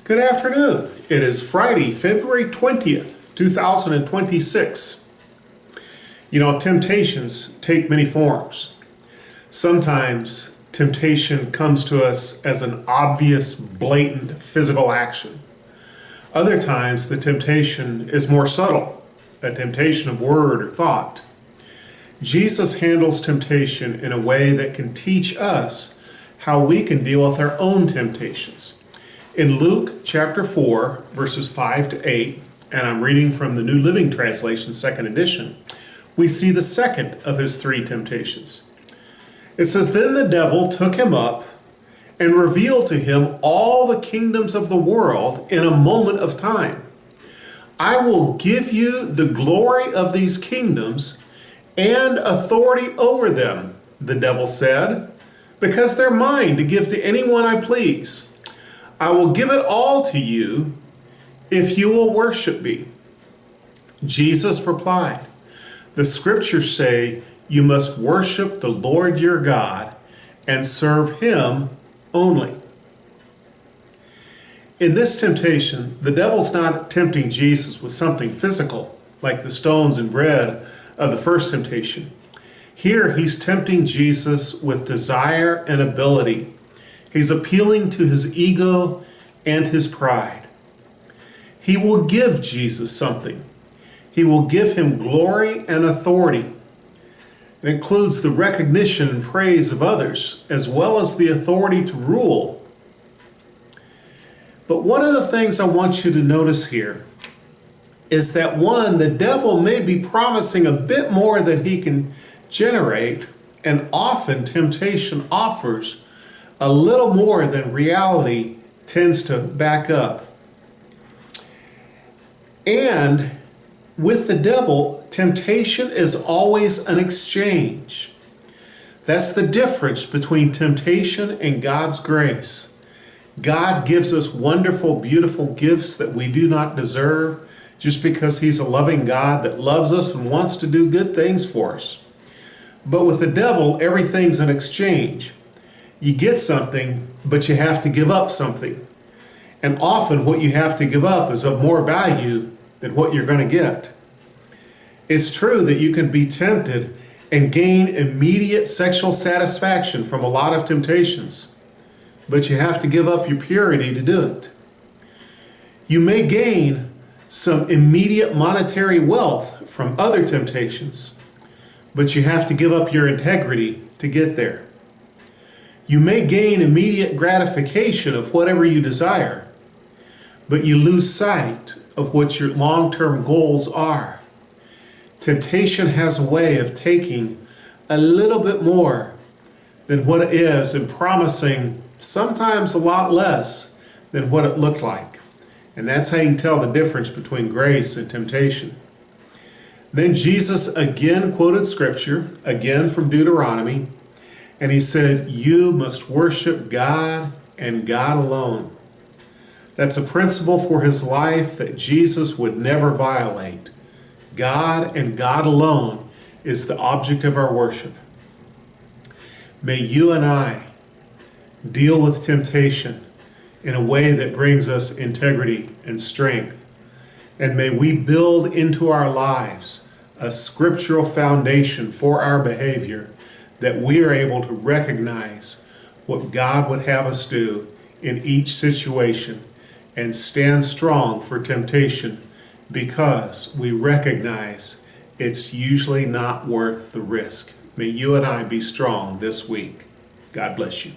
Good afternoon. It is Friday, February 20th, 2026. You know, temptations take many forms. Sometimes temptation comes to us as an obvious, blatant physical action. Other times the temptation is more subtle, a temptation of word or thought. Jesus handles temptation in a way that can teach us how we can deal with our own temptations. In Luke chapter 4, verses 5 to 8, and I'm reading from the New Living Translation, second edition, we see the second of his three temptations. It says, "Then the devil took him up and revealed to him all the kingdoms of the world in a moment of time. I will give you the glory of these kingdoms and authority over them," the devil said, "because they're mine to give to anyone I please. I will give it all to you if you will worship me." Jesus replied, "The scriptures say you must worship the Lord your God and serve him only." In this temptation, the devil's not tempting Jesus with something physical, like the stones and bread of the first temptation. Here, he's tempting Jesus with desire and ability. He's appealing to his ego and his pride. He will give Jesus something. He will give him glory and authority. It includes the recognition and praise of others, as well as the authority to rule. But one of the things I want you to notice here is that, one, the devil may be promising a bit more than he can generate, and often temptation offers a little more than reality tends to back up. And with the devil, temptation is always an exchange. That's the difference between temptation and God's grace. God gives us wonderful, beautiful gifts that we do not deserve just because he's a loving God that loves us and wants to do good things for us. But with the devil, everything's an exchange. You get something, but you have to give up something. And often what you have to give up is of more value than what you're going to get. It's true that you can be tempted and gain immediate sexual satisfaction from a lot of temptations, but you have to give up your purity to do it. You may gain some immediate monetary wealth from other temptations, but you have to give up your integrity to get there. You may gain immediate gratification of whatever you desire, but you lose sight of what your long-term goals are. Temptation has a way of taking a little bit more than what it is and promising sometimes a lot less than what it looked like. And that's how you can tell the difference between grace and temptation. Then Jesus again quoted scripture, again from Deuteronomy, and he said, "You must worship God and God alone." That's a principle for his life that Jesus would never violate. God and God alone is the object of our worship. May you and I deal with temptation in a way that brings us integrity and strength. And may we build into our lives a scriptural foundation for our behavior that we are able to recognize what God would have us do in each situation and stand strong for temptation because we recognize it's usually not worth the risk. May you and I be strong this week. God bless you.